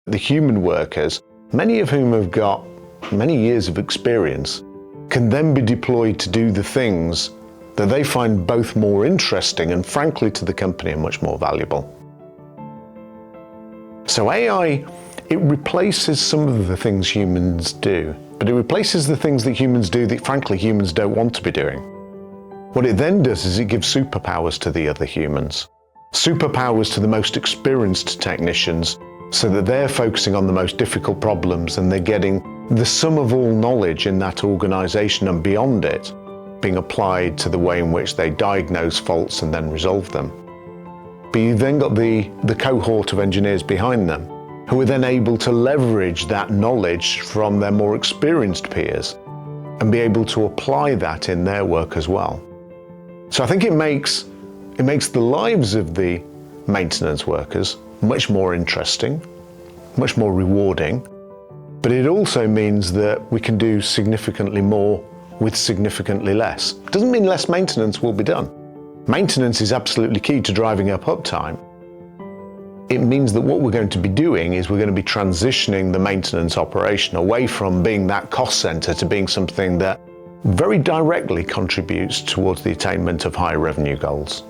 The human workers, many of whom have got many years of experience, can then be deployed to do the things that they find both more interesting and, frankly, to the company are much more valuable. So AI, it replaces some of the things humans do, but it replaces the things that humans do that, frankly, humans don't want to be doing. What it then does is it gives superpowers to the other humans. Superpowers to the most experienced technicians, so that they're focusing on the most difficult problems and they're getting the sum of all knowledge in that organization and beyond it being applied to the way in which they diagnose faults and then resolve them. But you've then got the cohort of engineers behind them who are then able to leverage that knowledge from their more experienced peers and be able to apply that in their work as well. So I think it makes the lives of the maintenance workers much more interesting, much more rewarding, but it also means that we can do significantly more with significantly less. It doesn't mean less maintenance will be done. Maintenance is absolutely key to driving up uptime. It means that what we're going to be doing is we're going to be transitioning the maintenance operation away from being that cost center to being something that very directly contributes towards the attainment of high revenue goals.